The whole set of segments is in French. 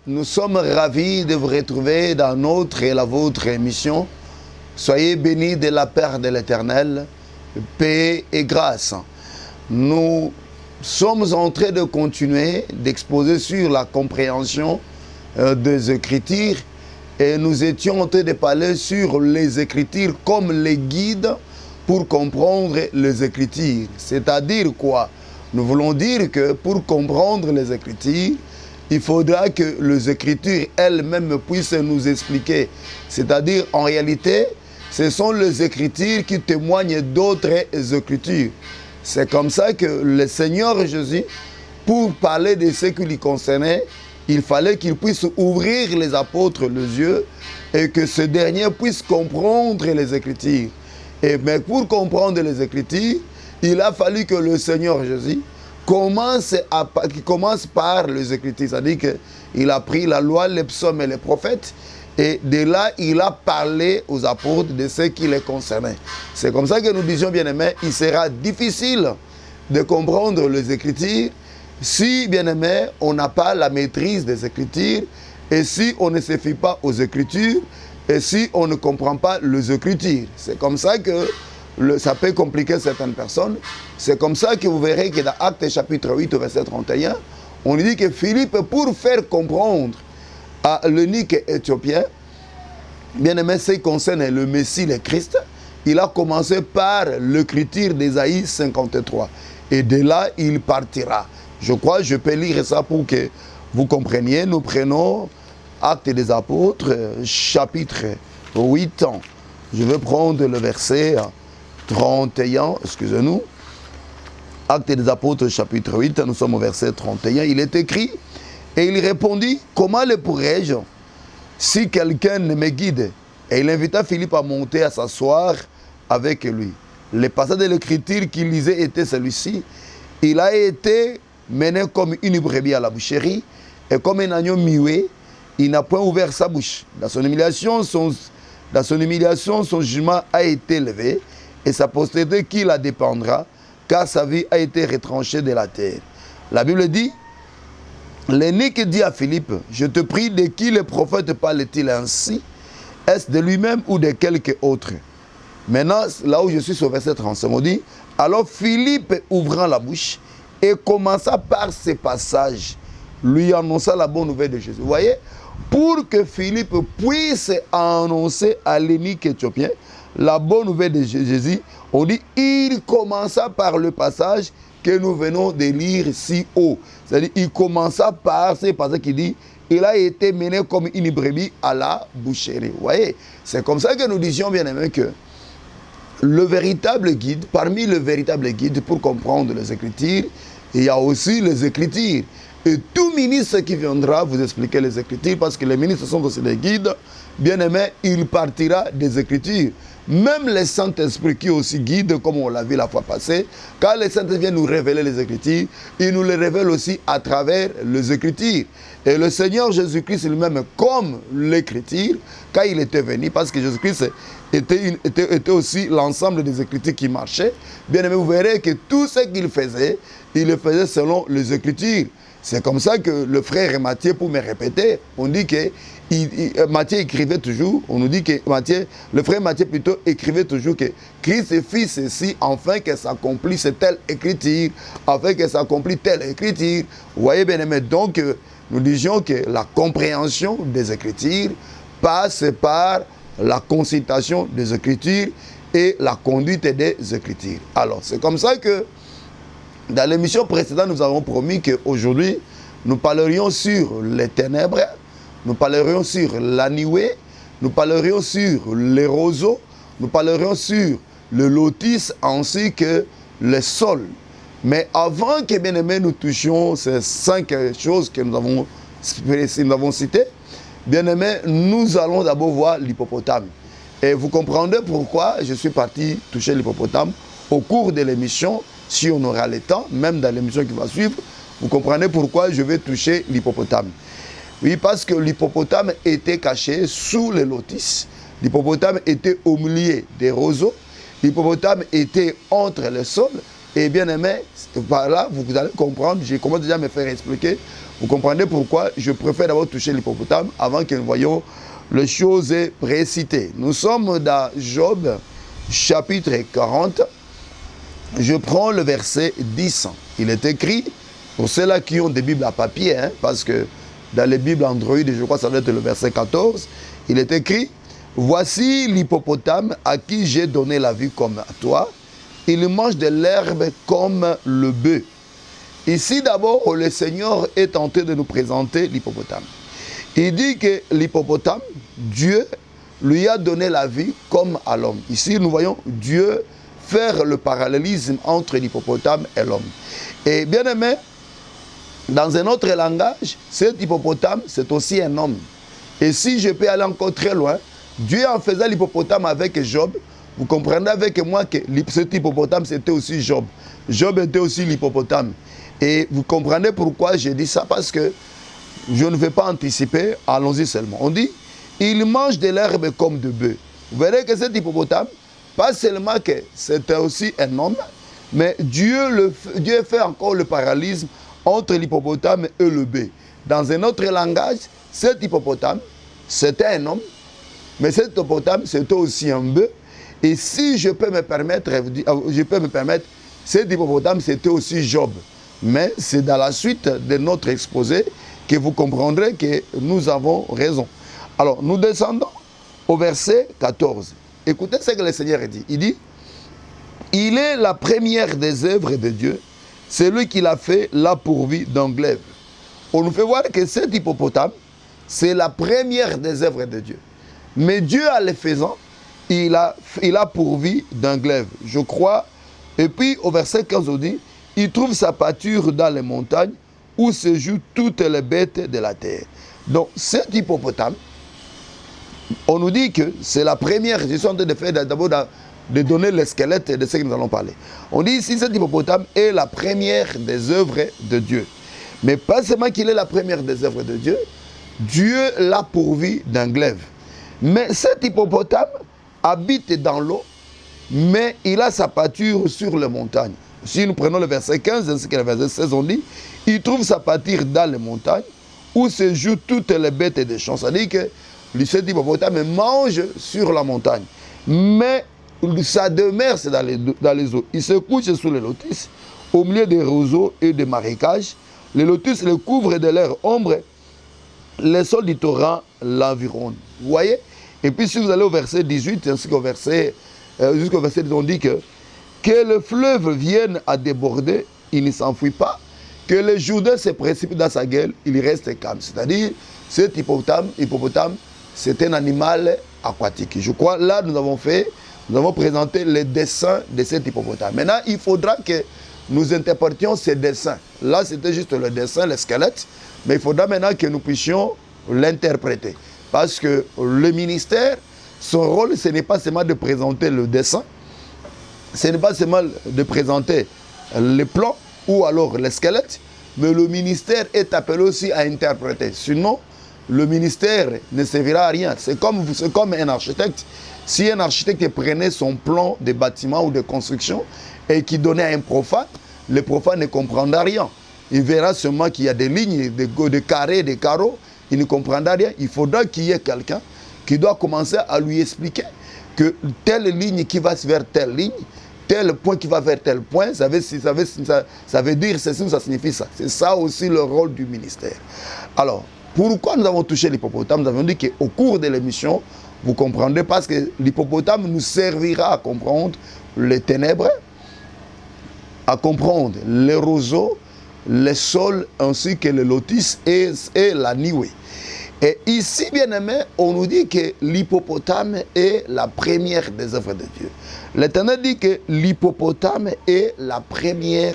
nous sommes ravis de vous retrouver dans notre et la vôtre émission. Soyez bénis de la part de l'Éternel, paix et grâce. Nous sommes en train de continuer d'exposer sur la compréhension des Écritures et nous étions en train de parler sur les Écritures comme les guides pour comprendre les Écritures. C'est-à-dire quoi? Nous voulons dire que pour comprendre les Écritures, il faudra que les Écritures elles-mêmes puissent nous expliquer. C'est-à-dire, en réalité, ce sont les Écritures qui témoignent d'autres Écritures. C'est comme ça que le Seigneur Jésus, pour parler de ce qui lui concernait, il fallait qu'il puisse ouvrir les apôtres les yeux et que ce dernier puisse comprendre les Écritures. Mais pour comprendre les Écritures, il a fallu que le Seigneur Jésus commence par les Écritures. C'est-à-dire qu'il a pris la loi, les psaumes et les prophètes, et de là, il a parlé aux apôtres de ce qui les concernait. C'est comme ça que nous disions, bien-aimés, il sera difficile de comprendre les Écritures si, bien-aimés, on n'a pas la maîtrise des Écritures, et si on ne se fie pas aux Écritures, et si on ne comprend pas les Écritures. C'est comme ça que ça peut compliquer certaines personnes. C'est comme ça que vous verrez que dans Actes chapitre 8, verset 31, on dit que Philippe, pour faire comprendre à l'eunuque éthiopien, bien-aimé, ce qui concerne le Messie, le Christ, il a commencé par l'écriture d'Ésaïe 53. Et de là, il partira. Je crois, je peux lire ça pour que vous compreniez. Nous prenons Actes des Apôtres, chapitre 8. Je vais prendre le verset 31, excusez-nous. Actes des Apôtres, chapitre 8, nous sommes au verset 31. Il est écrit, et il répondit, comment le pourrais-je si quelqu'un ne me guide? Et il invita Philippe à monter, à s'asseoir avec lui. Le passage de l'écriture qu'il lisait était celui-ci. Il a été mené comme une brebis à la boucherie, et comme un agneau muet, il n'a point ouvert sa bouche. Dans son humiliation, son jugement a été élevé, et sa postérité qui la dépendra, car sa vie a été retranchée de la terre. La Bible dit, l'eunuque dit à Philippe, je te prie, de qui le prophète parle-t-il ainsi? Est-ce de lui-même ou de quelque autre? Maintenant, là où je suis sur verset 35, on dit, alors Philippe ouvrant la bouche et commença par ces passages, lui annonça la bonne nouvelle de Jésus. Vous voyez, pour que Philippe puisse annoncer à l'eunuque éthiopien la bonne nouvelle de Jésus, on dit, il commença par le passage que nous venons de lire si haut. C'est-à-dire, il commença par ce passage qui dit, il a été mené comme une brebis à la boucherie. Vous voyez, c'est comme ça que nous disions, bien aimé, que le véritable guide, parmi les véritables guides pour comprendre les Écritures, il y a aussi les Écritures. Et tout ministre qui viendra vous expliquer les Écritures, parce que les ministres sont aussi des guides, bien aimé, il partira des Écritures. Même le Saint-Esprit qui est aussi guide, comme on l'a vu la fois passée, quand le Saint-Esprit vient nous révéler les Écritures, il nous les révèle aussi à travers les Écritures. Et le Seigneur Jésus-Christ lui-même, comme l'Écriture, quand il était venu, parce que Jésus-Christ était aussi l'ensemble des Écritures qui marchaient, bien aimé, vous verrez que tout ce qu'il faisait, il le faisait selon les Écritures. C'est comme ça que le frère Matthieu, pour me répéter, on dit que Matthieu écrivait toujours, on nous dit que le frère Matthieu plutôt écrivait toujours que Christ fit ceci afin que s'accomplisse telle écriture, afin que s'accomplisse telle écriture. Vous voyez bien aimé, donc nous disions que la compréhension des Écritures passe par la consultation des Écritures et la conduite des Écritures. Alors, c'est comme ça que dans l'émission précédente, nous avons promis qu'aujourd'hui, nous parlerions sur les ténèbres, nous parlerions sur la nuée, nous parlerions sur les roseaux, nous parlerions sur le lotus ainsi que le sol. Mais avant que, bien aimé, nous touchions ces 5 choses que nous avons citées, bien aimé, nous allons d'abord voir l'hippopotame. Et vous comprendrez pourquoi je suis parti toucher l'hippopotame au cours de l'émission, si on aura le temps, même dans l'émission qui va suivre, vous comprenez pourquoi je vais toucher l'hippopotame. Oui, parce que l'hippopotame était caché sous le lotus. L'hippopotame était au milieu des roseaux. L'hippopotame était entre le sol. Et bien aimé, par là, vous allez comprendre, j'ai commencé déjà à me faire expliquer, vous comprenez pourquoi je préfère d'abord toucher l'hippopotame avant que nous voyions les choses précitées. Nous sommes dans Job, chapitre 40. Je prends le verset 10. Il est écrit, pour ceux-là qui ont des Bibles à papier, hein, parce que dans les Bibles Android, je crois que ça doit être le verset 14, il est écrit, « Voici l'hippopotame à qui j'ai donné la vie comme à toi. Il mange de l'herbe comme le bœuf. » Ici d'abord, le Seigneur est tenté de nous présenter l'hippopotame. Il dit que l'hippopotame, Dieu lui a donné la vie comme à l'homme. Ici, nous voyons Dieu faire le parallélisme entre l'hippopotame et l'homme. Et bien aimé, dans un autre langage, cet hippopotame, c'est aussi un homme. Et si je peux aller encore très loin, Dieu en faisant l'hippopotame avec Job, vous comprenez avec moi que cet hippopotame, c'était aussi Job. Job était aussi l'hippopotame. Et vous comprenez pourquoi je dis ça, parce que je ne vais pas anticiper, allons-y seulement. On dit, il mange de l'herbe comme de bœuf. Vous verrez que cet hippopotame, pas seulement que c'était aussi un homme, mais Dieu fait encore le parallélisme entre l'hippopotame et le bœuf. Dans un autre langage, cet hippopotame, c'était un homme, mais cet hippopotame, c'était aussi un bœuf. Et si je peux me permettre, cet hippopotame, c'était aussi Job. Mais c'est dans la suite de notre exposé que vous comprendrez que nous avons raison. Alors, nous descendons au verset 14. Écoutez ce que le Seigneur dit. Il dit, « Il est la première des œuvres de Dieu, celui qui l'a fait l'a pourvu d'un glaive. » On nous fait voir que cet hippopotame, c'est la première des œuvres de Dieu. Mais Dieu, en le faisant, il a pourvu d'un glaive, je crois. Et puis, au verset 15, on dit, « Il trouve sa pâture dans les montagnes où se jouent toutes les bêtes de la terre. » Donc, cet hippopotame, on nous dit que c'est la première, je suis en train de faire d'abord de donner le squelette de ce que nous allons parler. On dit ici, cet hippopotame est la première des œuvres de Dieu. Mais pas seulement qu'il est la première des œuvres de Dieu, Dieu l'a pourvu d'un glaive. Mais cet hippopotame habite dans l'eau, mais il a sa pâture sur les montagnes. Si nous prenons le verset 15 ainsi que le verset 16, on dit, il trouve sa pâture dans les montagnes où se jouent toutes les bêtes des champs. C'est-à-dire que cet hippopotame mange sur la montagne. Mais sa demeure, c'est dans les eaux. Il se couche sous les lotus, au milieu des roseaux et des marécages. Les lotus le couvrent de leur ombre. Les sols du torrent l'environnent. Vous voyez? Et puis si vous allez au verset 18, ainsi qu'au verset, jusqu'au verset 10, on dit que le fleuve vienne à déborder, il ne s'enfuit pas. Que le Jourdain se précipite dans sa gueule, il reste calme. C'est-à-dire, cet hippopotame, c'est un animal aquatique. Je crois, là, nous avons présenté le dessin de cet hippopotame. Maintenant, il faudra que nous interprétions ces dessins. Là, c'était juste le dessin, le squelette, mais il faudra maintenant que nous puissions l'interpréter. Parce que le ministère, son rôle, ce n'est pas seulement de présenter le dessin, ce n'est pas seulement de présenter les plans ou alors les squelettes, mais le ministère est appelé aussi à interpréter. Sinon, le ministère ne servira à rien. C'est comme un architecte. Si un architecte prenait son plan de bâtiment ou de construction et qui donnait à un profane, le profane ne comprendra rien. Il verra seulement qu'il y a des lignes, des carrés, des carreaux. Il ne comprendra rien. Il faudra qu'il y ait quelqu'un qui doit commencer à lui expliquer que telle ligne qui va vers telle ligne, tel point qui va vers tel point, ça veut dire ceci ou ça signifie ça. C'est ça aussi le rôle du ministère. Alors, pourquoi nous avons touché l'hippopotame? Nous avons dit qu'au cours de l'émission, vous comprendrez, parce que l'hippopotame nous servira à comprendre les ténèbres, à comprendre les roseaux, les sols, ainsi que le lotus et la niouée. Et ici, bien aimé, on nous dit que l'hippopotame est la première des œuvres de Dieu. L'Éternel dit que l'hippopotame est la première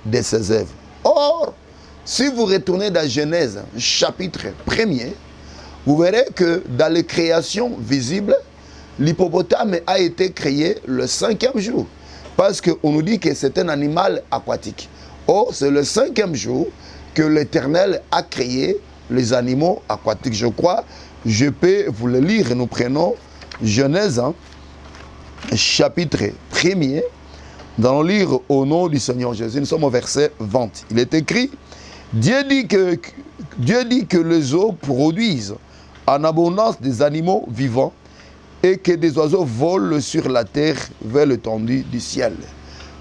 de ses œuvres. Or, si vous retournez dans Genèse, chapitre 1er, vous verrez que dans les créations visibles, l'hippopotame a été créé le 5e jour. Parce qu'on nous dit que c'est un animal aquatique. Or, c'est le 5e jour que l'Éternel a créé les animaux aquatiques. Je crois, je peux vous le lire. Nous prenons Genèse, chapitre 1er. Nous allons lire au nom du Seigneur Jésus. Nous sommes au verset 20. Il est écrit, Dieu dit que les eaux produisent en abondance des animaux vivants et que des oiseaux volent sur la terre vers l'étendue du ciel.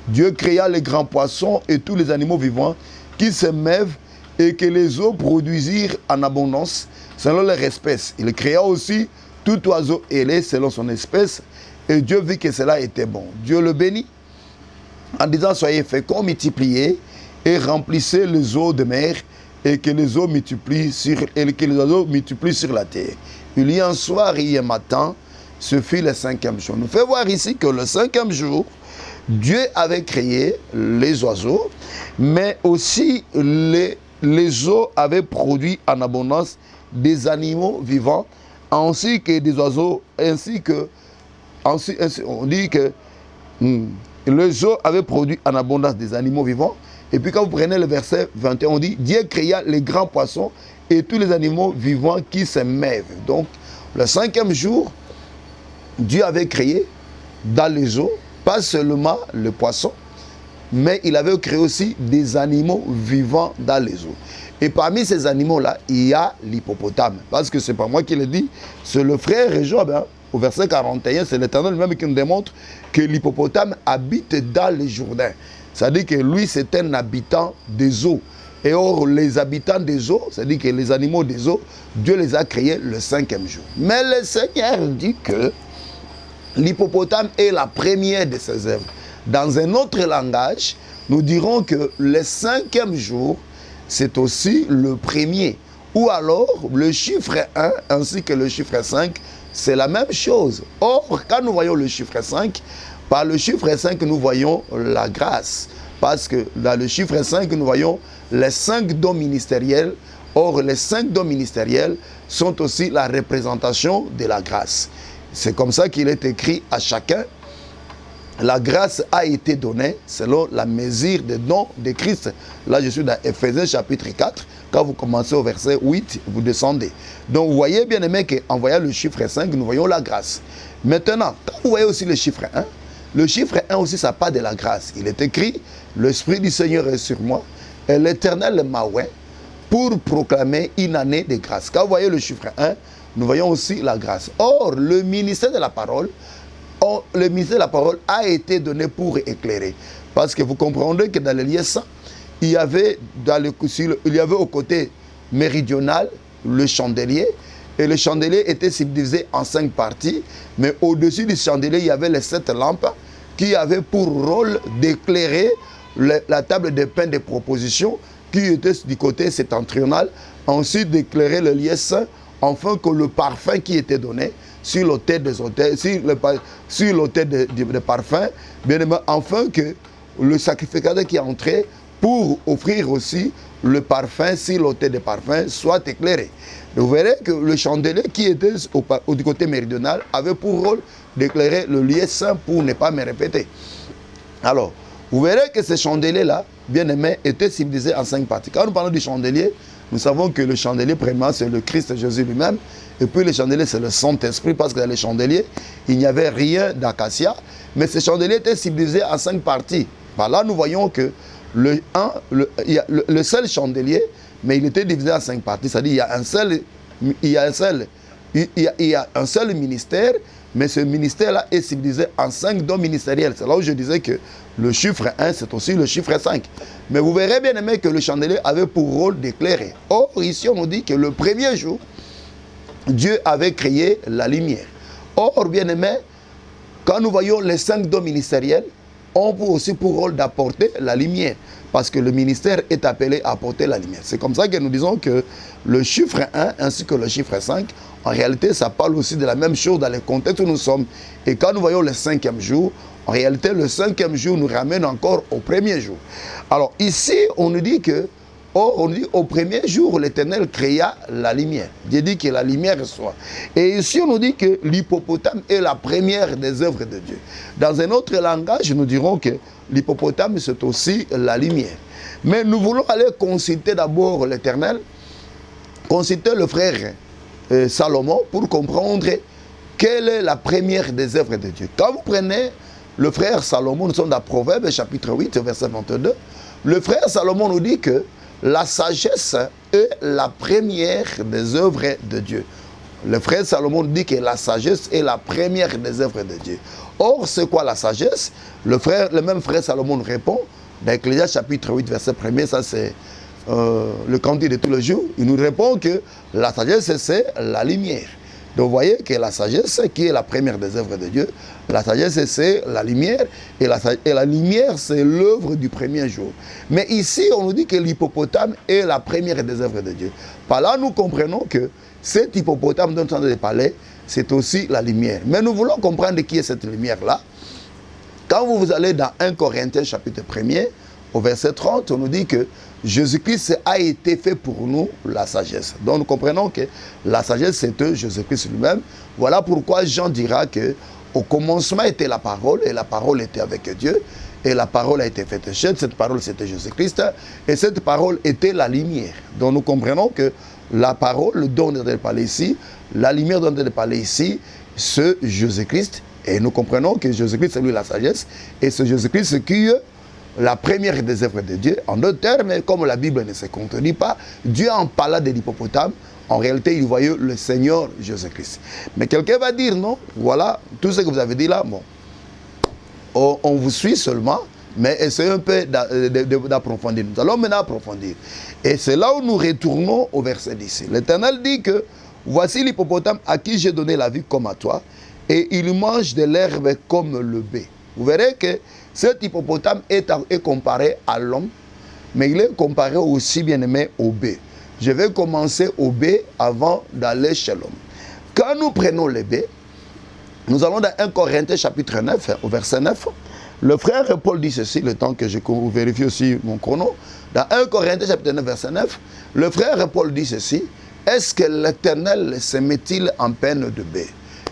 Dieu créa les grands poissons et tous les animaux vivants qui se meuvent et que les eaux produisirent en abondance selon leur espèce. Il créa aussi tout oiseau ailé selon son espèce et Dieu vit que cela était bon. Dieu le bénit en disant, soyez féconds, multipliez et remplissez les eaux de mer et que les eaux multiplient les oiseaux multiplient sur la terre. Il y a un soir et un matin, ce fut le 5e jour. Nous fait voir ici que le 5e jour, Dieu avait créé les oiseaux, mais aussi les eaux avaient produit en abondance des animaux vivants, ainsi que des oiseaux, on dit que les eaux avaient produit en abondance des animaux vivants. Et puis quand vous prenez le verset 21, on dit, Dieu créa les grands poissons et tous les animaux vivants qui se meuvent. Donc, le 5e jour, Dieu avait créé dans les eaux, pas seulement le poisson, mais il avait créé aussi des animaux vivants dans les eaux. Et parmi ces animaux-là, il y a l'hippopotame. Parce que ce n'est pas moi qui le dis, c'est le frère Job. Au verset 41, c'est l'Éternel lui-même qui nous démontre que l'hippopotame habite dans les Jourdains. C'est-à-dire que lui, c'est un habitant des eaux. Et or, les habitants des eaux, c'est-à-dire que les animaux des eaux, Dieu les a créés le 5e jour. Mais le Seigneur dit que l'hippopotame est la première de ses œuvres. Dans un autre langage, nous dirons que le 5e jour, c'est aussi le premier. Ou alors, le chiffre 1 ainsi que le chiffre 5, c'est la même chose. Or, quand nous voyons le chiffre 5, par le chiffre 5, nous voyons la grâce. Parce que dans le chiffre 5, nous voyons les 5 dons ministériels. Or, les 5 dons ministériels sont aussi la représentation de la grâce. C'est comme ça qu'il est écrit à chacun. La grâce a été donnée selon la mesure des dons de Christ. Là, je suis dans Ephésiens chapitre 4. Quand vous commencez au verset 8, vous descendez. Donc, vous voyez bien aimé qu'en voyant le chiffre 5, nous voyons la grâce. Maintenant, quand vous voyez aussi le chiffre 1, le chiffre 1 aussi, ça part de la grâce. Il est écrit, l'Esprit du Seigneur est sur moi, et l'Éternel m'a oint pour proclamer une année de grâce. Quand vous voyez le chiffre 1, nous voyons aussi la grâce. Or, le ministère de la parole, a été donné pour éclairer. Parce que vous comprendrez que dans le lieu saint, il y avait au côté méridional le chandelier. Et le chandelier était subdivisé en 5 parties. Mais au-dessus du chandelier, il y avait les 7 lampes qui avaient pour rôle d'éclairer la table de pain de proposition qui était du côté septentrional. Ensuite, d'éclairer le lieu saint, afin que le parfum qui était donné sur l'autel des autels, sur l'autel de parfum, bien aimé, afin que le sacrificateur qui est entré pour offrir aussi le parfum sur l'autel de parfum soit éclairé. Vous verrez que le chandelier qui était du côté méridional avait pour rôle d'éclairer le lieu saint pour ne pas me répéter. Alors, vous verrez que ce chandelier-là, bien aimé, était subdivisé en 5 parties. Quand nous parlons du chandelier, nous savons que le chandelier, premièrement, c'est le Christ Jésus lui-même. Et puis le chandelier, c'est le Saint-Esprit, parce que dans les chandeliers, il n'y avait rien d'acacia. Mais ce chandelier était subdivisé en 5 parties. Par là, nous voyons que le seul chandelier, mais il était divisé en 5 parties. C'est-à-dire il y a un seul ministère, mais ce ministère-là est subdivisé en 5 dons ministériels. C'est là où je disais que le chiffre 1, c'est aussi le chiffre 5. Mais vous verrez bien aimé que le chandelier avait pour rôle d'éclairer. Or, ici, on nous dit que le premier jour, Dieu avait créé la lumière. Or, bien aimé, quand nous voyons les 5 dons ministériels, ont aussi pour rôle d'apporter la lumière. Parce que le ministère est appelé à apporter la lumière. C'est comme ça que nous disons que le chiffre 1 ainsi que le chiffre 5, en réalité, ça parle aussi de la même chose dans le contexte où nous sommes. Et quand nous voyons le 5e jour, en réalité, le 5e jour nous ramène encore au premier jour. Alors ici, on nous dit que, on dit au premier jour, l'Éternel créa la lumière. Dieu dit que la lumière soit. Et ici, on nous dit que l'hippopotame est la première des œuvres de Dieu. Dans un autre langage, nous dirons que l'hippopotame, c'est aussi la lumière. Mais nous voulons aller consulter d'abord l'Éternel, consulter le frère Salomon pour comprendre quelle est la première des œuvres de Dieu. Quand vous prenez le frère Salomon, nous sommes dans Proverbes chapitre 8, verset 22, le frère Salomon nous dit que la sagesse est la première des œuvres de Dieu. Le frère Salomon dit que la sagesse est la première des œuvres de Dieu. Or, c'est quoi la sagesse? Le même frère Salomon répond, dans Ecclésiaste chapitre 8, verset 1er, ça c'est le cantique de tous les jours, il nous répond que la sagesse, c'est la lumière. Donc vous voyez que la sagesse, qui est la première des œuvres de Dieu, la sagesse, c'est la lumière, et la lumière, c'est l'œuvre du premier jour. Mais ici, on nous dit que l'hippopotame est la première des œuvres de Dieu. Par là, nous comprenons que cet hippopotame dont on a parlé, c'est aussi la lumière. Mais nous voulons comprendre qui est cette lumière-là. Quand vous allez dans 1 Corinthiens chapitre 1er, au verset 30, on nous dit que Jésus-Christ a été fait pour nous la sagesse. Donc nous comprenons que la sagesse, c'est Jésus-Christ lui-même. Voilà pourquoi Jean dira que au commencement était la parole, et la parole était avec Dieu, et la parole a été faite chair. Cette parole, c'était Jésus-Christ, et cette parole était la lumière. Donc nous comprenons que la parole dont on a parlé ici, la lumière dont on a parlé ici, c'est Jésus-Christ. Et nous comprenons que Jésus-Christ, c'est lui la sagesse, et c'est Jésus-Christ qui est la première des œuvres de Dieu. En d'autres termes, comme la Bible ne se contredit pas, Dieu en parla de l'hippopotame. En réalité, il voyait le Seigneur Jésus-Christ. Mais quelqu'un va dire, non, voilà, tout ce que vous avez dit là, bon, on vous suit seulement, mais essayez un peu d'approfondir. Nous allons maintenant approfondir. Et c'est là où nous retournons au verset 10. L'Éternel dit que, voici l'hippopotame à qui j'ai donné la vie comme à toi, et il mange de l'herbe comme le bé. Vous verrez que cet hippopotame est comparé à l'homme, mais il est comparé aussi, bien aimé, au bé. Je vais commencer au bé avant d'aller chez l'homme. Quand nous prenons le bé, nous allons dans 1 Corinthiens chapitre 9, au verset 9. Le frère Paul dit ceci, le temps que je vérifie aussi mon chrono. Dans 1 Corinthiens chapitre 9, verset 9, le frère Paul dit ceci: est-ce que l'Éternel se met-il en peine de bé?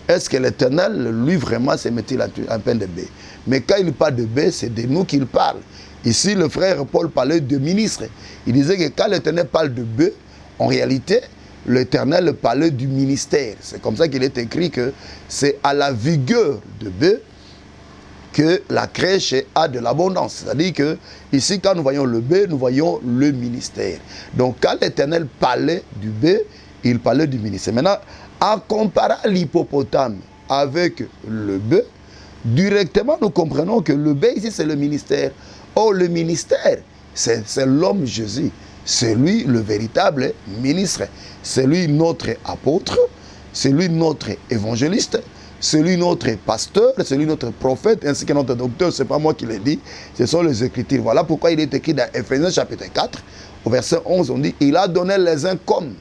Est-ce que l'Éternel, lui, vraiment, se met-il en peine de bé? Mais quand il parle de bé, c'est de nous qu'il parle. Ici, le frère Paul parlait de ministre. Il disait que quand l'Éternel parle de bé, en réalité, l'Éternel parlait du ministère. C'est comme ça qu'il est écrit que c'est à la vigueur de bé que la crèche a de l'abondance. C'est-à-dire que ici, quand nous voyons le bé, nous voyons le ministère. Donc, quand l'Éternel parlait du bé, il parlait du ministère. Maintenant, en comparant l'hippopotame avec le bœuf, directement nous comprenons que le bœuf ici c'est le ministère. Or le ministère, c'est l'homme Jésus. C'est lui le véritable ministre. C'est lui notre apôtre, c'est lui notre évangéliste, c'est lui notre pasteur, c'est lui notre prophète, ainsi que notre docteur. Ce n'est pas moi qui l'ai dit, ce sont les Écritures. Voilà pourquoi il est écrit dans Éphésiens chapitre 4, au verset 11, on dit: il a donné les uns comme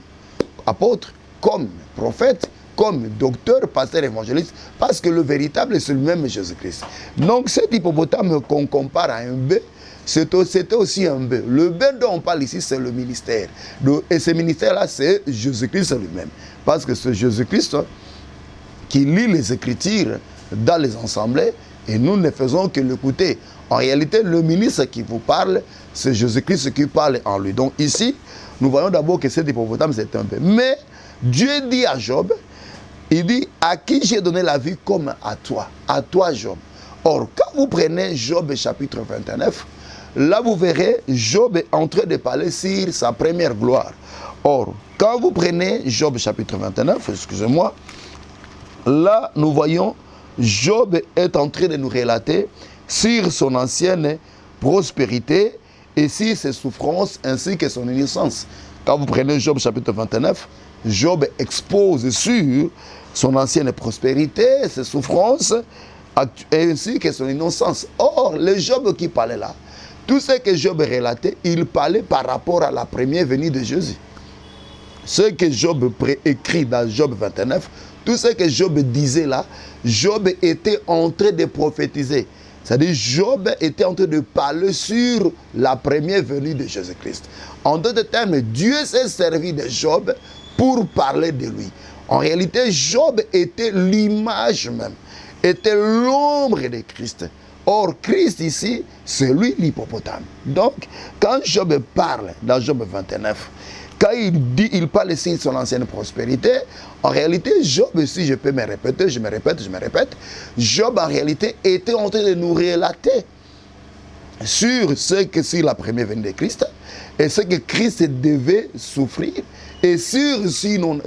apôtres, comme prophète, comme docteur, pasteur, évangéliste, parce que le véritable c'est lui-même Jésus-Christ. Donc cet hippopotame qu'on compare à un bœuf, c'était aussi un bœuf. Le bœuf dont on parle ici, c'est le ministère. Et ce ministère-là, c'est Jésus-Christ lui-même. Parce que c'est Jésus-Christ qui lit les Écritures dans les assemblées, et nous ne faisons que l'écouter. En réalité, le ministre qui vous parle, c'est Jésus-Christ qui parle en lui. Donc ici, nous voyons d'abord que cet hippopotame, c'est un bœuf. Mais Dieu dit à Job, il dit: à qui j'ai donné la vie comme à toi Job. Or, quand vous prenez Job chapitre 29, là vous verrez Job est en train de parler sur sa première gloire. Or, quand vous prenez Job chapitre 29, excusez-moi, là nous voyons Job est en train de nous relater sur son ancienne prospérité et sur ses souffrances ainsi que son innocence. Quand vous prenez Job chapitre 29, Job expose sur son ancienne prospérité, ses souffrances, ainsi que son innocence. Or, le Job qui parlait là, tout ce que Job relatait, il parlait par rapport à la première venue de Jésus. Ce que Job écrit dans Job 29, tout ce que Job disait là, Job était en train de prophétiser. C'est-à-dire, Job était en train de parler sur la première venue de Jésus-Christ. En d'autres termes, Dieu s'est servi de Job pour parler de lui. En réalité, Job était l'image même, était l'ombre de Christ. Or, Christ ici, c'est lui l'hippopotame. Donc, quand Job parle dans Job 29, quand il parle ici de son ancienne prospérité, en réalité, Job, si je peux me répéter, je me répète, Job en réalité était en train de nous relater sur la première venue de Christ et ce que Christ devait souffrir et sur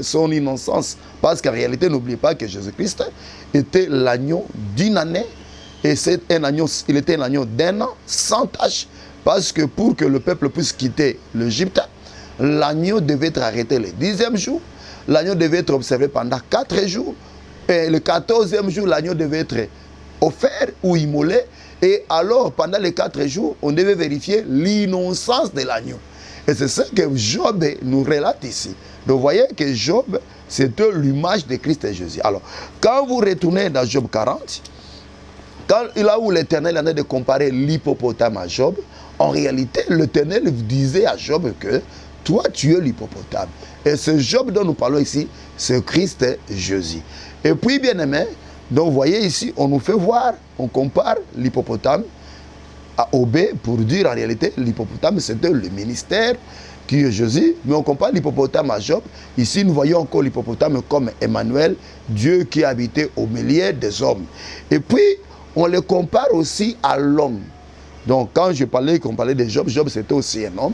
son innocence. Parce qu'en réalité, n'oubliez pas que Jésus-Christ était l'agneau d'une année et il était un agneau d'un an sans tache, parce que pour que le peuple puisse quitter l'Égypte, l'agneau devait être arrêté le 10e jour, l'agneau devait être observé pendant 4 jours, et le 14e jour, l'agneau devait être offert ou immolé, et alors pendant les 4 jours, on devait vérifier l'innocence de l'agneau. Et c'est ça que Job nous relate ici. Donc vous voyez que Job, c'était l'image de Christ et Jésus. Alors, quand vous retournez dans Job 40, là où l'Éternel en a de comparer l'hippopotame à Job, en réalité, l'Éternel disait à Job que toi, tu es l'hippopotame. Et ce Job dont nous parlons ici, c'est Christ et Jésus. Et puis, bien aimé, donc vous voyez ici, on nous fait voir, on compare l'hippopotame à Obé pour dire en réalité, l'hippopotame, c'était le ministère qui est Jésus, mais on compare l'hippopotame à Job. Ici, nous voyons encore l'hippopotame comme Emmanuel, Dieu qui habitait au milieu des hommes. Et puis, on le compare aussi à l'homme. Donc, quand qu'on parlait de Job, Job c'était aussi un homme.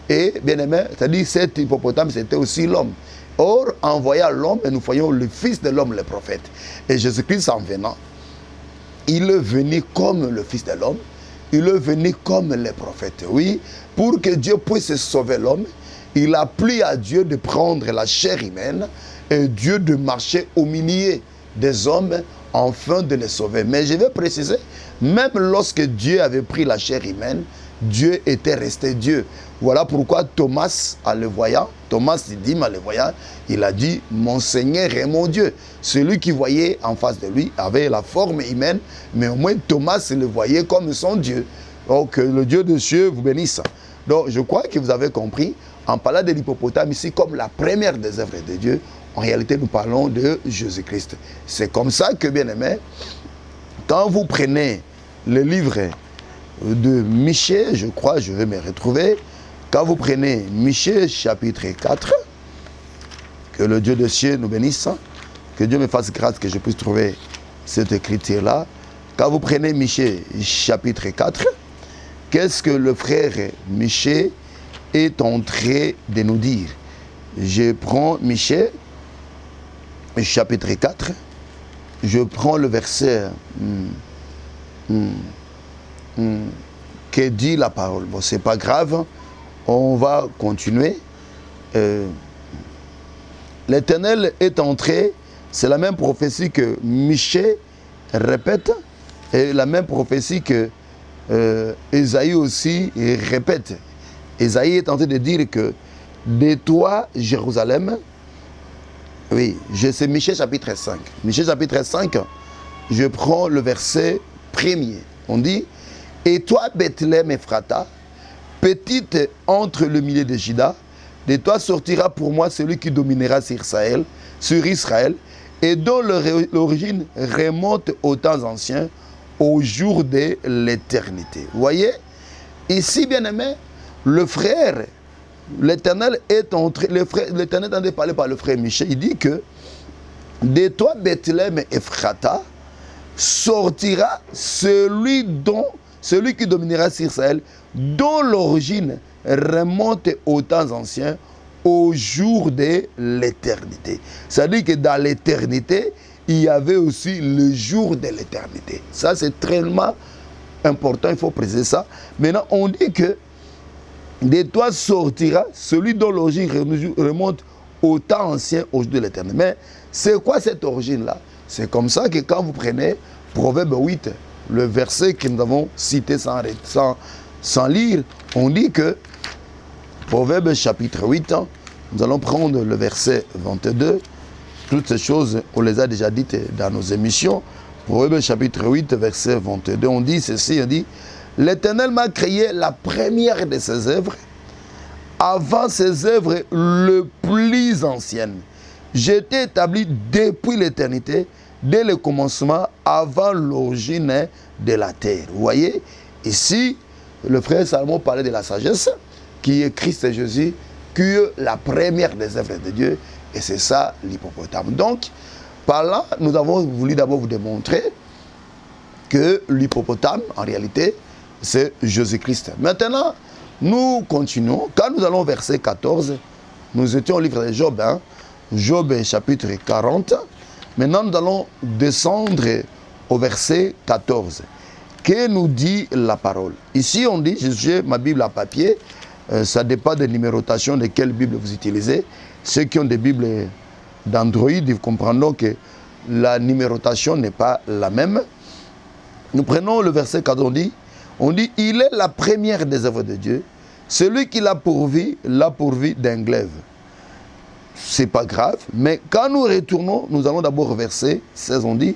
Et bien aimé, c'est-à-dire cet hippopotame, c'était aussi l'homme. Or, en voyant l'homme, nous voyons le fils de l'homme, le prophète. Et Jésus-Christ, en venant, il est venu comme le fils de l'homme. Il est venu comme les prophètes. Oui, pour que Dieu puisse sauver l'homme, il a plu à Dieu de prendre la chair humaine et Dieu de marcher au milieu des hommes afin de les sauver. Mais je vais préciser, même lorsque Dieu avait pris la chair humaine, Dieu était resté Dieu. Voilà pourquoi Thomas, en le voyant, Thomas dit, en le voyant, il a dit, mon Seigneur et mon Dieu. Celui qui voyait en face de lui avait la forme humaine, mais au moins Thomas le voyait comme son Dieu. Donc le Dieu de cieux vous bénisse. Donc je crois que vous avez compris, en parlant de l'hippopotame ici comme la première des œuvres de Dieu, en réalité nous parlons de Jésus-Christ. C'est comme ça que, bien aimé, quand vous prenez le livre de Michée, je crois, je vais me retrouver, quand vous prenez Michée chapitre 4, que le Dieu de cieux nous bénisse, que Dieu me fasse grâce que je puisse trouver cette écriture-là. Quand vous prenez Michée chapitre 4, qu'est-ce que le frère Michée est en train de nous dire? Je prends Michée chapitre 4, je prends le verset que dit la parole. Bon, c'est pas grave, on va continuer. L'Éternel est entré, c'est la même prophétie que Michée répète, et la même prophétie que Ésaïe aussi répète. Ésaïe est en train de dire que de toi, Jérusalem, oui, c'est Michée chapitre 5. Michée chapitre 5, je prends le verset premier. On dit, et toi, Bethléem Ephrata, petite entre le milieu de Juda, de toi sortira pour moi celui qui dominera sur Israël, et dont l'origine remonte aux temps anciens, au jour de l'éternité. Vous voyez, ici, bien aimé, le frère, l'Éternel est entré, l'Éternel est en train de parler par le frère Michée, il dit que de toi, Bethléem Ephrata, sortira celui qui dominera sur Israël, dont l'origine remonte aux temps anciens, au jour de l'éternité. C'est-à-dire que dans l'éternité, il y avait aussi le jour de l'éternité. Ça, c'est tellement important, il faut préciser ça. Maintenant, on dit que de toi sortira celui dont l'origine remonte au temps ancien, au jour de l'éternité. Mais c'est quoi cette origine-là? C'est comme ça que quand vous prenez Proverbe 8, le verset que nous avons cité sans lire, on dit que Proverbe chapitre 8, nous allons prendre le verset 22. Toutes ces choses, on les a déjà dites dans nos émissions. Proverbe chapitre 8, verset 22, on dit ceci, on dit, l'Éternel m'a créé la première de ses œuvres, avant ses œuvres les plus anciennes. J'étais établi depuis l'éternité, dès le commencement, avant l'origine de la terre. Vous voyez, ici, le frère Salomon parlait de la sagesse, qui est Christ et Jésus, que la première des œuvres de Dieu, et c'est ça l'hippopotame. Donc, par là, nous avons voulu d'abord vous démontrer que l'hippopotame, en réalité, c'est Jésus-Christ. Maintenant, nous continuons. Quand nous allons au verset 14, nous étions au livre de Job, hein? Job chapitre 40. Maintenant, nous allons descendre au verset 14. Que nous dit la parole? Ici, on dit, j'ai ma Bible à papier, ça dépend de numérotation de quelle Bible vous utilisez. Ceux qui ont des Bibles d'Android, ils comprendront que la numérotation n'est pas la même. Nous prenons le verset 14, on dit, il est la première des œuvres de Dieu, celui qui l'a pourvu d'un glaive. C'est pas grave, mais quand nous retournons, nous allons d'abord au verset 16, on dit,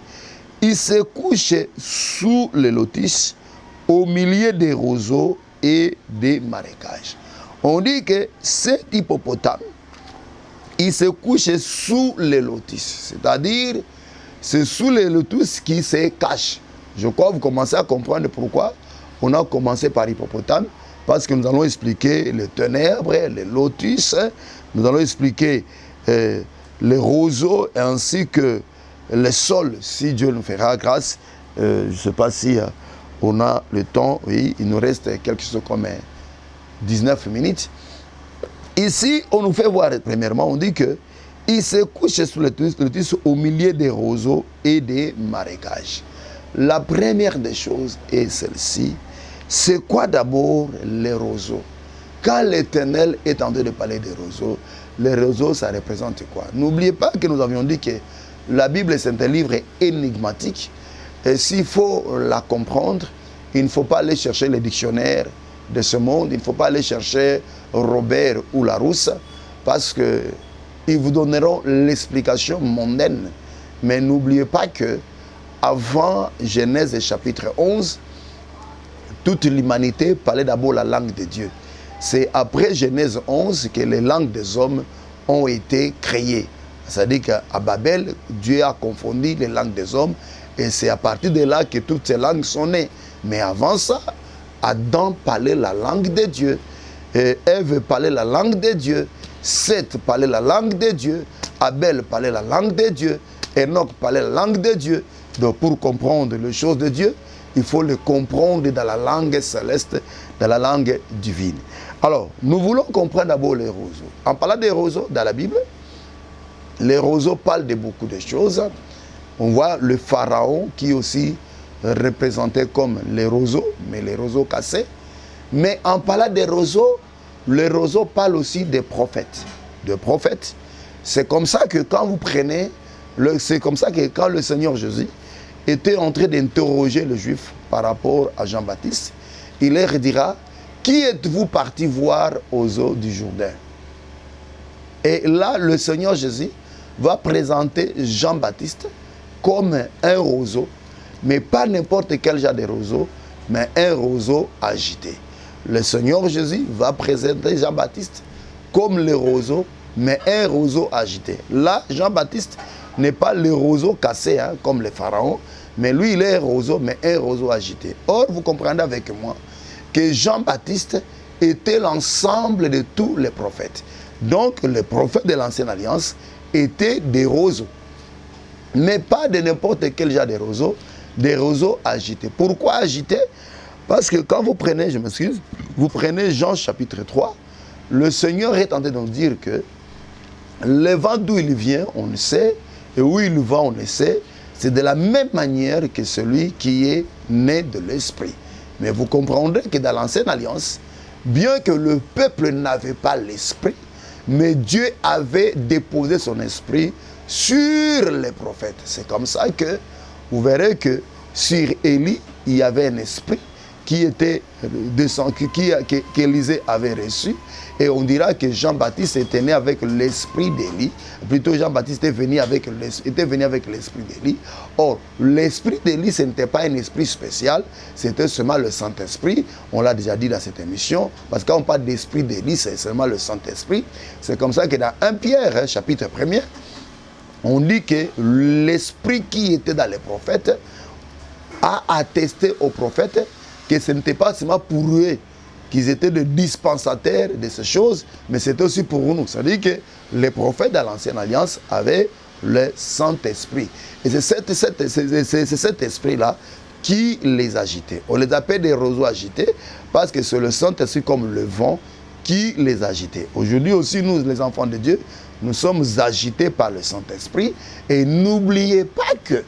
il se couche sous les lotus, au milieu des roseaux et des marécages. On dit que cet hippopotame, il se couche sous les lotus, c'est-à-dire, c'est sous les lotus qui se cache. Je crois que vous commencez à comprendre pourquoi on a commencé par hippopotame, parce que nous allons expliquer les ténèbres, les lotus, nous allons expliquer les roseaux ainsi que les sols, si Dieu nous fera grâce. Je ne sais pas si on a le temps, oui, il nous reste quelque chose comme 19 minutes. Ici, on nous fait voir, premièrement, on dit que il se couche sous le lotus au milieu des roseaux et des marécages. La première des choses est celle-ci. C'est quoi d'abord les roseaux? Quand l'Éternel est en train de parler des roseaux, les roseaux, ça représente quoi? N'oubliez pas que nous avions dit que la Bible, c'est un livre énigmatique. Et s'il faut la comprendre, il ne faut pas aller chercher les dictionnaires de ce monde, il ne faut pas aller chercher Robert ou Larousse, parce qu'ils vous donneront l'explication mondaine. Mais n'oubliez pas que avant Genèse chapitre 11, toute l'humanité parlait d'abord la langue de Dieu. C'est après Genèse 11 que les langues des hommes ont été créées. C'est-à-dire qu'à Babel, Dieu a confondu les langues des hommes et c'est à partir de là que toutes ces langues sont nées. Mais avant ça, Adam parlait la langue de Dieu. Et Ève parlait la langue de Dieu. Seth parlait la langue de Dieu. Abel parlait la langue de Dieu. Enoch parlait la langue de Dieu. Donc pour comprendre les choses de Dieu, il faut le comprendre dans la langue céleste, dans la langue divine. Alors, nous voulons comprendre d'abord les roseaux. En parlant des roseaux dans la Bible, les roseaux parlent de beaucoup de choses. On voit le pharaon qui est aussi représenté comme les roseaux, mais les roseaux cassés. Mais en parlant des roseaux, les roseaux parlent aussi des prophètes. Des prophètes. C'est comme ça que quand vous prenez, c'est comme ça que quand le Seigneur Jésus était en train d'interroger les Juifs par rapport à Jean-Baptiste, il leur dira, qui êtes-vous parti voir aux eaux du Jourdain? Et là, le Seigneur Jésus va présenter Jean-Baptiste comme un roseau, mais pas n'importe quel genre de roseau, mais un roseau agité. Le Seigneur Jésus va présenter Jean-Baptiste comme le roseau, mais un roseau agité. Là, Jean-Baptiste n'est pas le roseau cassé, hein, comme les pharaons, mais lui, il est un roseau, mais un roseau agité. Or, vous comprenez avec moi que Jean-Baptiste était l'ensemble de tous les prophètes. Donc, les prophètes de l'Ancienne Alliance étaient des roseaux. Mais pas de n'importe quel genre de roseaux, des roseaux agités. Pourquoi agités? Parce que quand vous prenez, je m'excuse, vous prenez Jean chapitre 3, le Seigneur est en train de nous dire que le vent d'où il vient, on le sait, et où il va, on le sait, c'est de la même manière que celui qui est né de l'Esprit. Mais vous comprendrez que dans l'Ancienne Alliance, bien que le peuple n'avait pas l'Esprit, mais Dieu avait déposé son Esprit sur les prophètes. C'est comme ça que vous verrez que sur Élie, il y avait un esprit qui était descendu, qu'Élisée avait reçu. Et on dira que Jean-Baptiste était né avec l'esprit d'Élie. Plutôt, Jean-Baptiste était venu avec l'esprit d'Élie. Or, l'esprit d'Élie, ce n'était pas un esprit spécial, c'était seulement le Saint-Esprit. On l'a déjà dit dans cette émission, parce que quand on parle d'esprit d'Élie, c'est seulement le Saint-Esprit. C'est comme ça que dans 1 Pierre, chapitre 1er, on dit que l'esprit qui était dans les prophètes a attesté aux prophètes que ce n'était pas seulement pour eux qu'ils étaient des dispensataires de ces choses, mais c'était aussi pour nous. C'est-à-dire que les prophètes de l'Ancienne Alliance avaient le Saint-Esprit. Et c'est cet esprit-là qui les agitait. On les appelle des roseaux agités parce que c'est le Saint-Esprit comme le vent qui les agitait. Aujourd'hui aussi, nous, les enfants de Dieu, nous sommes agités par le Saint-Esprit. Et n'oubliez pas que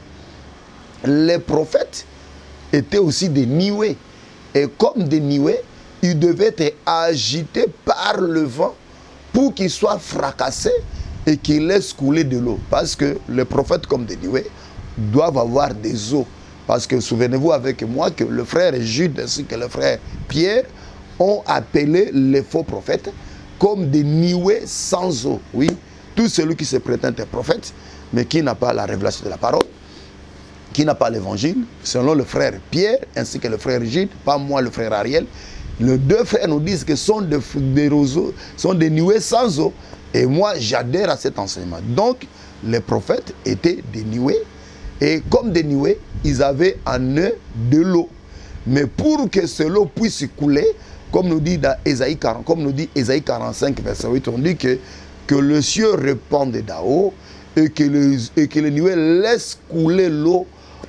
les prophètes étaient aussi des nuées. Et comme des nuées, ils devaient être agités par le vent pour qu'ils soient fracassés et qu'ils laissent couler de l'eau. Parce que les prophètes, comme des nuées, doivent avoir des eaux. Parce que souvenez-vous avec moi que le frère Jude ainsi que le frère Pierre ont appelé les faux prophètes comme des nuées sans eau. Oui, tout celui qui se prétend être prophète, mais qui n'a pas la révélation de la parole, qui n'a pas l'évangile, selon le frère Pierre ainsi que le frère Jude, pas moi le frère Ariel, les deux frères nous disent que sont des roseaux, sont des nuées sans eau. Et moi, j'adhère à cet enseignement. Donc, les prophètes étaient des nuées. Et comme des nuées, ils avaient en eux de l'eau. Mais pour que cette eau puisse couler, comme nous dit dans Ésaïe 40, comme nous dit Ésaïe 45, verset 8, on dit que le ciel répande d'en-haut et que les nuées laissent couler l'eau,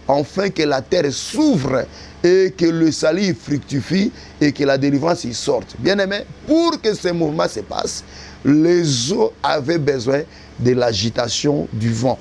afin que la terre s'ouvre et que le salut fructifie et que la délivrance y sorte. Bien aimé, pour que ce mouvement se passe, les eaux avaient besoin de l'agitation du vent.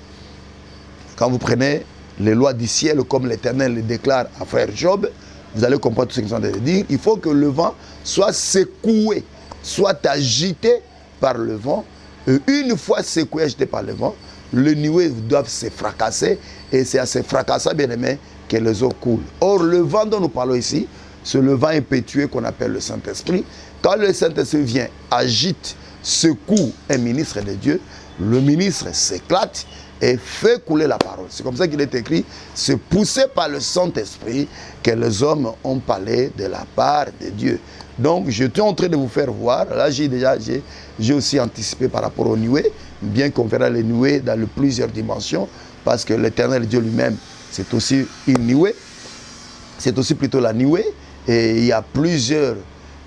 Quand vous prenez les lois du ciel, comme l'Éternel le déclare à frère Job, vous allez comprendre tout ce qu'ils sont en train de dire. Il faut que le vent soit secoué, soit agité par le vent. Et une fois secoué, agité par le vent, les nuées doivent se fracasser. Et c'est à se fracasser, bien aimé, que les eaux coulent. Or, le vent dont nous parlons ici, c'est le vent impétueux qu'on appelle le Saint-Esprit. Quand le Saint-Esprit vient, agite, secoue un ministre de Dieu, le ministre s'éclate et fait couler la parole. C'est comme ça qu'il est écrit, c'est poussé par le Saint-Esprit que les hommes ont parlé de la part de Dieu. Donc, je suis en train de vous faire voir, là j'ai aussi anticipé par rapport aux nuées, bien qu'on verra les nuées dans plusieurs dimensions, parce que l'Éternel Dieu lui-même, c'est aussi une nuée, c'est aussi plutôt la nuée, et il y a plusieurs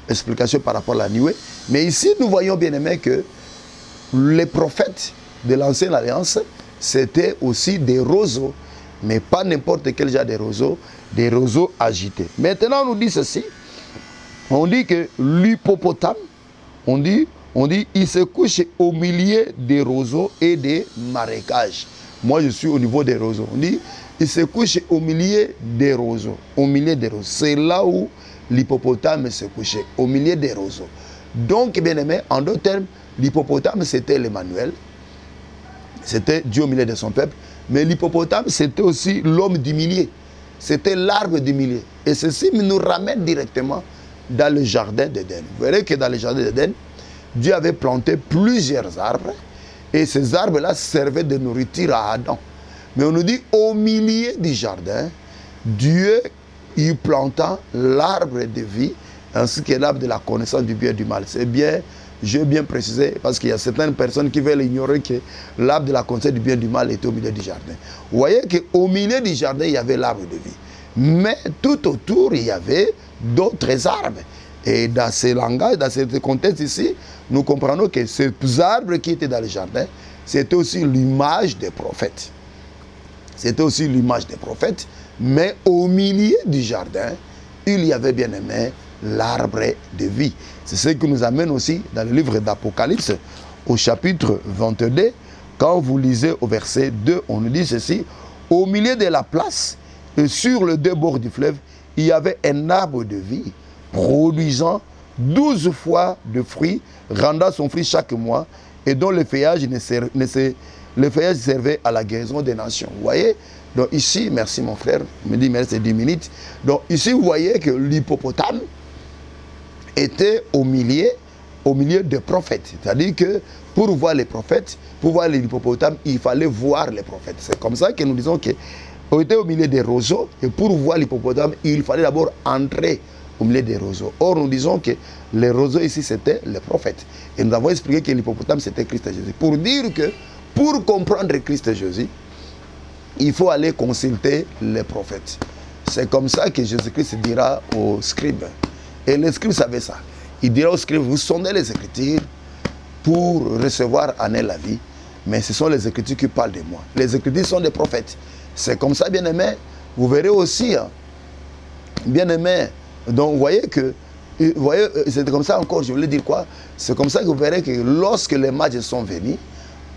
explications par rapport à la nuée. Mais ici, nous voyons bien aimé que les prophètes de l'Ancienne Alliance, c'était aussi des roseaux, mais pas n'importe quel genre des roseaux agités. Maintenant, on nous dit ceci, on dit que l'hippopotame, on dit, il se couche au milieu des roseaux et des marécages. Moi, je suis au niveau des roseaux. On dit, il se couche au milieu des roseaux. Au milieu des roseaux. C'est là où l'hippopotame se couchait, au milieu des roseaux. Donc, bien aimé, en d'autres termes, l'hippopotame, c'était l'Emmanuel. C'était Dieu au milieu de son peuple. Mais l'hippopotame, c'était aussi l'homme du milieu. C'était l'arbre du milieu. Et ceci nous ramène directement dans le jardin d'Éden. Vous verrez que dans le jardin d'Éden, Dieu avait planté plusieurs arbres. Et ces arbres-là servaient de nourriture à Adam. Mais on nous dit, au milieu du jardin, Dieu y planta l'arbre de vie, ainsi que l'arbre de la connaissance du bien et du mal. C'est bien, je veux bien préciser, parce qu'il y a certaines personnes qui veulent ignorer que l'arbre de la connaissance du bien et du mal était au milieu du jardin. Vous voyez qu'au milieu du jardin, il y avait l'arbre de vie. Mais tout autour, il y avait d'autres arbres. Et dans ce langage, dans ce contexte ici, nous comprenons que ces arbres qui étaient dans le jardin, c'était aussi l'image des prophètes. C'était aussi l'image des prophètes. Mais au milieu du jardin, il y avait bien aimé l'arbre de vie. C'est ce qui nous amène aussi dans le livre d'Apocalypse, au chapitre 22. Quand vous lisez au verset 2, on nous dit ceci. Au milieu de la place, et sur les deux bords du fleuve, il y avait un arbre de vie, produisant 12 fois de fruits, rendant son fruit chaque mois, et dont le feuillage servait à la guérison des nations. Vous voyez? Donc ici, merci mon frère, il me dit merci, c'est 10 minutes. Donc ici, vous voyez que l'hippopotame était au milieu des prophètes. C'est-à-dire que pour voir les prophètes, pour voir l'hippopotame, il fallait voir les prophètes. C'est comme ça que nous disons qu'on était au milieu des roseaux, et pour voir l'hippopotame, il fallait d'abord entrer au milieu des roseaux. Or, nous disons que les roseaux ici, c'était les prophètes. Et nous avons expliqué que l'hippopotame, c'était Christ Jésus. Pour dire que, pour comprendre Christ Jésus, il faut aller consulter les prophètes. C'est comme ça que Jésus-Christ dira aux scribes Et les scribes savaient ça. Il dirait aux scribes, vous sondez les Écritures pour recevoir en elles la vie, mais ce sont les Écritures qui parlent de moi. Les Écritures sont des prophètes. C'est comme ça, bien-aimés. Vous verrez aussi, hein, bien-aimés, donc vous voyez que, vous voyez, c'est comme ça encore, je voulais dire quoi? C'est comme ça que vous verrez que lorsque les mages sont venus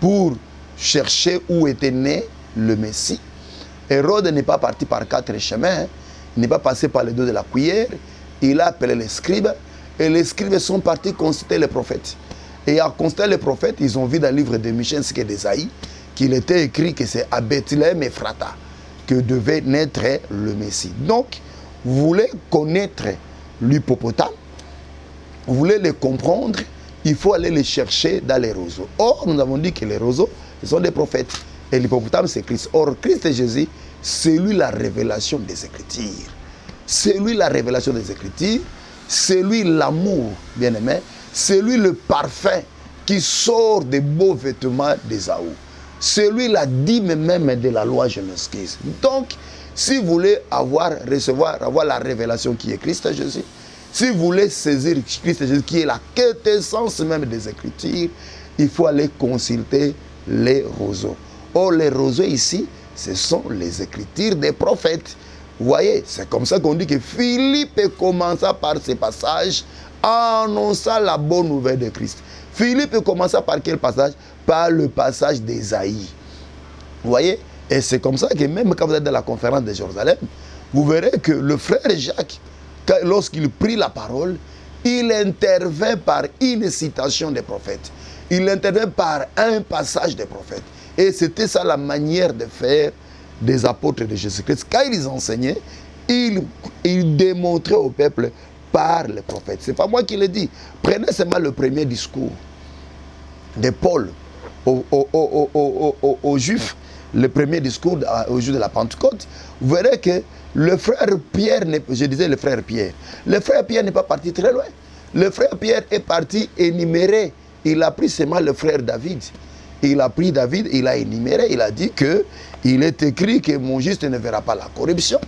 pour chercher où était né le Messie, Hérode n'est pas parti par 4 chemins, il n'est pas passé par les 2 de la cuillère, il a appelé les scribes, et les scribes sont partis consulter les prophètes. Et en consultant les prophètes, ils ont vu dans le livre de Michel et d'Ésaïe qu'il était écrit que c'est à Bethléem Ephrata que devait naître le Messie. Donc, vous voulez connaître l'hippopotame, vous voulez le comprendre, il faut aller les chercher dans les roseaux. Or, nous avons dit que les roseaux, ce sont des prophètes. Et l'hippopotame, c'est Christ. Or, Christ et Jésus, c'est lui la révélation des Écritures. C'est lui la révélation des Écritures. C'est lui l'amour, bien-aimé. C'est lui le parfum qui sort des beaux vêtements d'Ésaü. C'est lui la dîme même de la loi Genèse. Donc, si vous voulez avoir la révélation qui est Christ et Jésus, si vous voulez saisir Christ et Jésus qui est la quintessence même des Écritures, il faut aller consulter les roseaux. Or, les roseaux ici, ce sont les Écritures des prophètes. Vous voyez, c'est comme ça qu'on dit que Philippe commença par ces passages, annonçant la bonne nouvelle de Christ. Philippe commença par quel passage? Par le passage d'Ésaïe. Vous voyez? Et c'est comme ça que même quand vous êtes dans la conférence de Jérusalem, vous verrez que le frère Jacques, lorsqu'il prit la parole, il intervint par une citation des prophètes. Il intervint par un passage des prophètes. Et c'était ça la manière de faire des apôtres de Jésus-Christ. Quand ils enseignaient, ils démontraient au peuple par les prophètes. Ce n'est pas moi qui le dis. Prenez seulement le premier discours de Paul aux Juifs, le premier discours au jour de la Pentecôte. Vous verrez que le frère Pierre, je disais le frère Pierre n'est pas parti très loin. Le frère Pierre est parti énumérer. Il a pris seulement le frère David. Il a pris David, il a énuméré, il a dit que il est écrit que mon juste ne verra pas la corruption.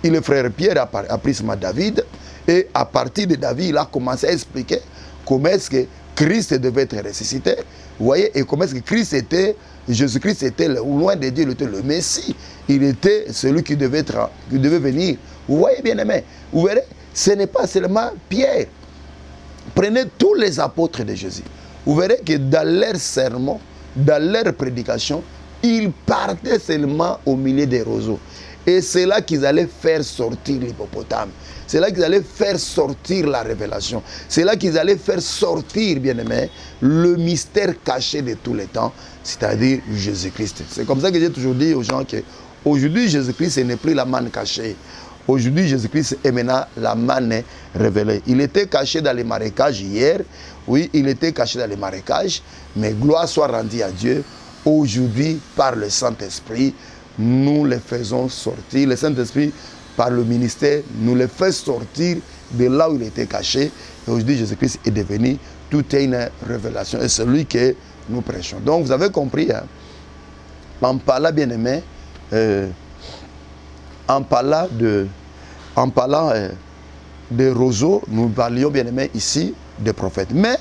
Et le frère Pierre a pris seulement David. Et à partir de David, il a commencé à expliquer comment est-ce que Christ devait être ressuscité. Vous voyez, et comment est-ce que Jésus-Christ était loin de Dieu, il était le Messie. Il était celui qui devait venir. Vous voyez, bien aimé, vous verrez, ce n'est pas seulement Pierre. Prenez tous les apôtres de Jésus. Vous verrez que dans leurs sermons, dans leur prédication, ils partaient seulement au milieu des roseaux. Et c'est là qu'ils allaient faire sortir l'hippopotame. C'est là qu'ils allaient faire sortir la révélation. C'est là qu'ils allaient faire sortir, bien-aimé, le mystère caché de tous les temps, c'est-à-dire Jésus-Christ. C'est comme ça que j'ai toujours dit aux gens qu'aujourd'hui, Jésus-Christ n'est plus la manne cachée. Aujourd'hui, Jésus-Christ est maintenant la manne révélée. Il était caché dans les marécages hier. Oui, il était caché dans les marécages. Mais gloire soit rendue à Dieu. Aujourd'hui, par le Saint-Esprit, nous les faisons sortir. Le Saint-Esprit, par le ministère, nous les fait sortir de là où il était caché. Et aujourd'hui, Jésus-Christ est devenu toute une révélation. Et c'est lui que nous prêchons. Donc, vous avez compris, hein, en parlant, bien-aimé, en parlant des roseaux, nous parlions, bien-aimé, ici des prophètes. Mais,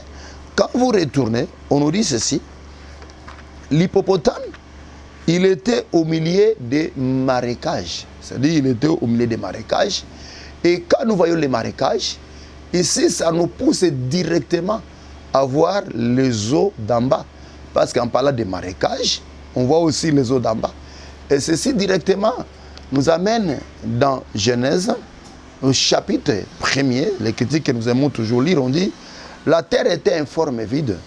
quand vous retournez, on nous dit ceci. L'hippopotame, il était au milieu des marécages. C'est-à-dire il était au milieu des marécages. Et quand nous voyons les marécages, ici, ça nous pousse directement à voir les eaux d'en bas. Parce qu'en parlant des marécages, on voit aussi les eaux d'en bas. Et ceci directement nous amène dans Genèse, au chapitre 1er, les critiques que nous aimons toujours lire, on dit « La terre était informe et vide,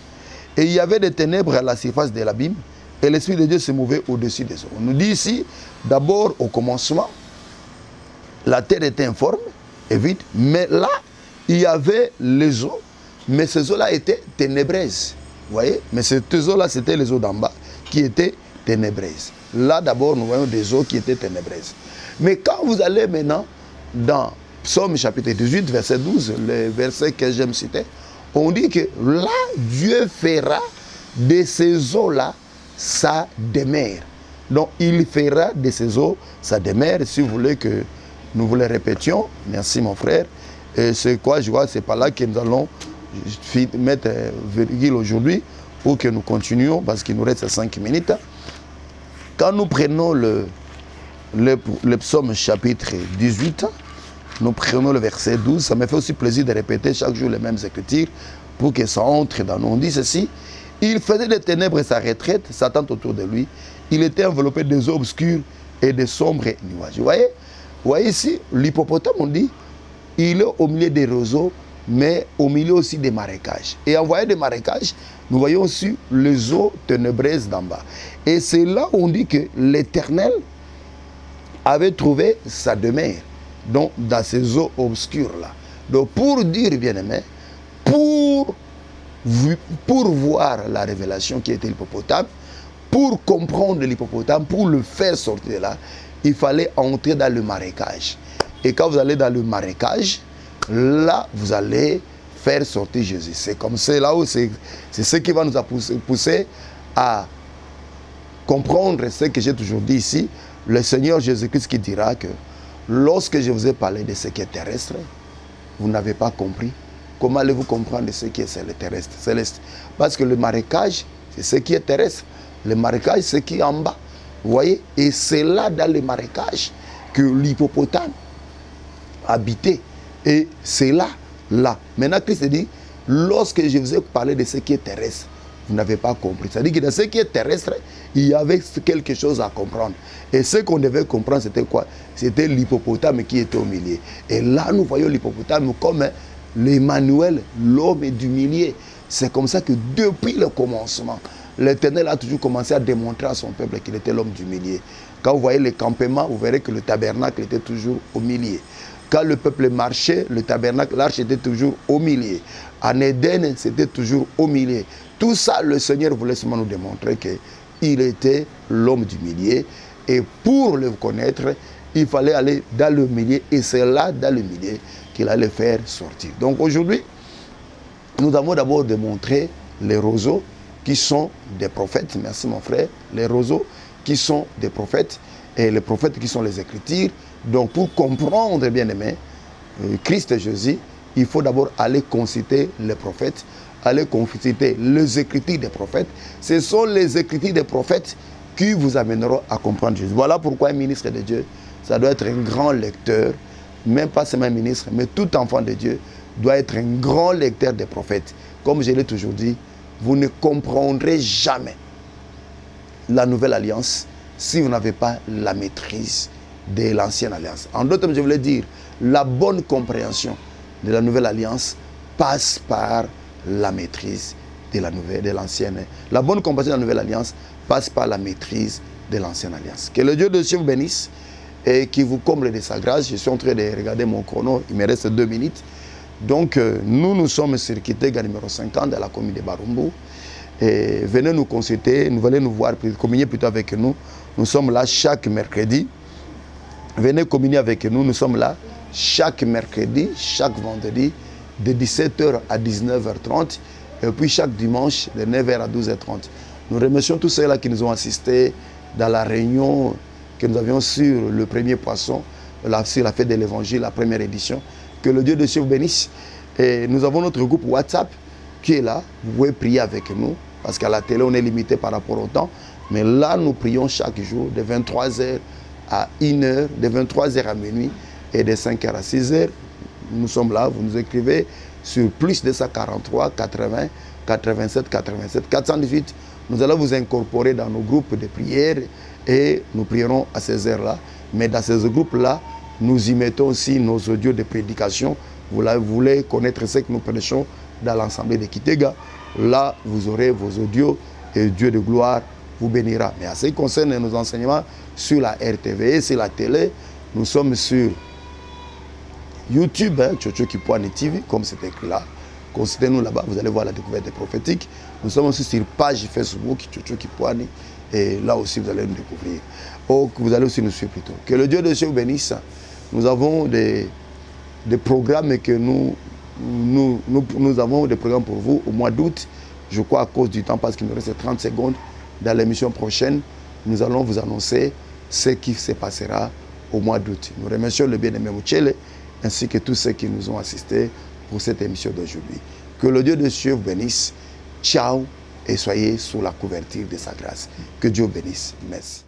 et il y avait des ténèbres à la surface de l'abîme, et l'Esprit de Dieu se mouvait au-dessus des eaux. » On nous dit ici, d'abord au commencement, la terre était informe et vide, mais là, il y avait les eaux, mais ces eaux-là étaient ténébreuses. Vous voyez? Mais ces eaux-là, c'était les eaux d'en bas qui étaient ténébreuses. Là, d'abord, nous voyons des eaux qui étaient ténébreuses. Mais quand vous allez maintenant dans Psaume chapitre 18, verset 12, le verset que j'aime citer, on dit que là, Dieu fera de ces eaux-là sa demeure. Donc, il fera de ces eaux sa demeure. Si vous voulez que nous vous le répétions, merci mon frère. Et c'est quoi, je vois, c'est par là que nous allons mettre virgule aujourd'hui pour que nous continuions, parce qu'il nous reste 5 minutes. Quand nous prenons le psaume chapitre 18, nous prenons le verset 12, ça me fait aussi plaisir de répéter chaque jour les mêmes écritures pour que ça entre dans nous. On dit ceci: il faisait des ténèbres sa retraite, Satan autour de lui, il était enveloppé des eaux obscures et de sombres nuages. Vous voyez ici, l'hippopotame, on dit, il est au milieu des roseaux, mais au milieu aussi des marécages. Et en voyant des marécages, nous voyons aussi les eaux ténébreuses d'en bas. Et c'est là où on dit que l'Éternel avait trouvé sa demeure, donc dans ces eaux obscures-là. Donc pour dire, bien aimé, pour voir la révélation qui était l'hippopotame, pour comprendre l'hippopotame, pour le faire sortir de là, il fallait entrer dans le marécage. Et quand vous allez dans le marécage, là, vous allez faire sortir Jésus. C'est comme ça, là où c'est ce qui va nous pousser à comprendre ce que j'ai toujours dit ici. Le Seigneur Jésus-Christ qui dira que lorsque je vous ai parlé de ce qui est terrestre, vous n'avez pas compris. Comment allez-vous comprendre de ce qui est terrestre, céleste? Parce que le marécage, c'est ce qui est terrestre. Le marécage, c'est ce qui est en bas. Vous voyez? Et c'est là, dans le marécage, que l'hippopotame habitait. Et c'est là. Maintenant, Christ dit, lorsque je vous ai parlé de ce qui est terrestre, vous n'avez pas compris. C'est-à-dire que dans ce qui est terrestre, il y avait quelque chose à comprendre. Et ce qu'on devait comprendre, c'était quoi? C'était l'hippopotame qui était au milieu. Et là, nous voyons l'hippopotame comme l'Emmanuel, l'homme du milieu. C'est comme ça que depuis le commencement, l'Éternel a toujours commencé à démontrer à son peuple qu'il était l'homme du milieu. Quand vous voyez les campements, vous verrez que le tabernacle était toujours au milieu. Quand le peuple marchait, le tabernacle, l'arche était toujours au milieu. En Éden, c'était toujours au milieu. Tout ça, le Seigneur voulait seulement nous démontrer qu'il était l'homme du milieu. Et pour le connaître, il fallait aller dans le milieu. Et c'est là, dans le milieu, qu'il allait faire sortir. Donc aujourd'hui, nous avons d'abord démontré les roseaux qui sont des prophètes. Merci mon frère. Les roseaux qui sont des prophètes. Et les prophètes qui sont les Écritures. Donc pour comprendre, bien aimé, Christ et Jésus, il faut d'abord aller consulter les prophètes, aller consulter les Écritures des prophètes. Ce sont les Écritures des prophètes qui vous amèneront à comprendre Jésus. Voilà pourquoi un ministre de Dieu, ça doit être un grand lecteur, même pas seulement un ministre, mais tout enfant de Dieu doit être un grand lecteur des prophètes. Comme je l'ai toujours dit, vous ne comprendrez jamais la nouvelle alliance si vous n'avez pas la maîtrise de l'ancienne alliance. En d'autres termes, je voulais dire, la bonne compréhension de la nouvelle alliance passe par la maîtrise de l'ancienne. La bonne compréhension de la nouvelle alliance passe par la maîtrise de l'ancienne alliance. Que le Dieu de Dieu vous bénisse et qui vous comble de sa grâce. Je suis en train de regarder mon chrono, il me reste 2 minutes. Donc, nous sommes sur Kitega numéro 50 dans la commune de Barumbu. Et venez nous consulter, vous allez nous voir, communier plutôt avec nous. Nous sommes là chaque mercredi. Venez communier avec nous, nous sommes là chaque mercredi, chaque vendredi, de 17h à 19h30, et puis chaque dimanche, de 9h à 12h30. Nous remercions tous ceux-là qui nous ont assistés dans la réunion que nous avions sur le premier poisson, sur la fête de l'évangile, la première édition. Que le Dieu de Dieu vous bénisse. Et nous avons notre groupe WhatsApp qui est là. Vous pouvez prier avec nous, parce qu'à la télé, on est limité par rapport au temps. Mais là, nous prions chaque jour, de 23h à 1h, de 23h à minuit et de 5h à 6h. Nous sommes là, vous nous écrivez sur plus 243 80 87 87 418. Nous allons vous incorporer dans nos groupes de prière et nous prierons à ces heures-là. Mais dans ces groupes-là, nous y mettons aussi nos audios de prédication. Vous voulez connaître ce que nous prêchons dans l'Assemblée de Kitega. Là, vous aurez vos audios et Dieu de gloire vous bénira. Mais à ce qui concerne nos enseignements sur la RTV, sur la télé, nous sommes sur YouTube, Tchotcho Kipouani TV, comme c'est écrit là. Consultez-nous là-bas, vous allez voir la découverte prophétique. Nous sommes aussi sur page Facebook, Tchotcho Kipouani, et là aussi vous allez nous découvrir. Oh, vous allez aussi nous suivre plutôt. Que le Dieu de Dieu vous bénisse. Nous avons des programmes que nous avons des programmes pour vous au mois d'août. Je crois à cause du temps, parce qu'il nous reste 30 secondes. Dans l'émission prochaine, nous allons vous annoncer ce qui se passera au mois d'août. Nous remercions le bien-aimé Mouchele ainsi que tous ceux qui nous ont assistés pour cette émission d'aujourd'hui. Que le Dieu de cieux vous bénisse. Ciao et soyez sous la couverture de sa grâce. Que Dieu bénisse. Merci.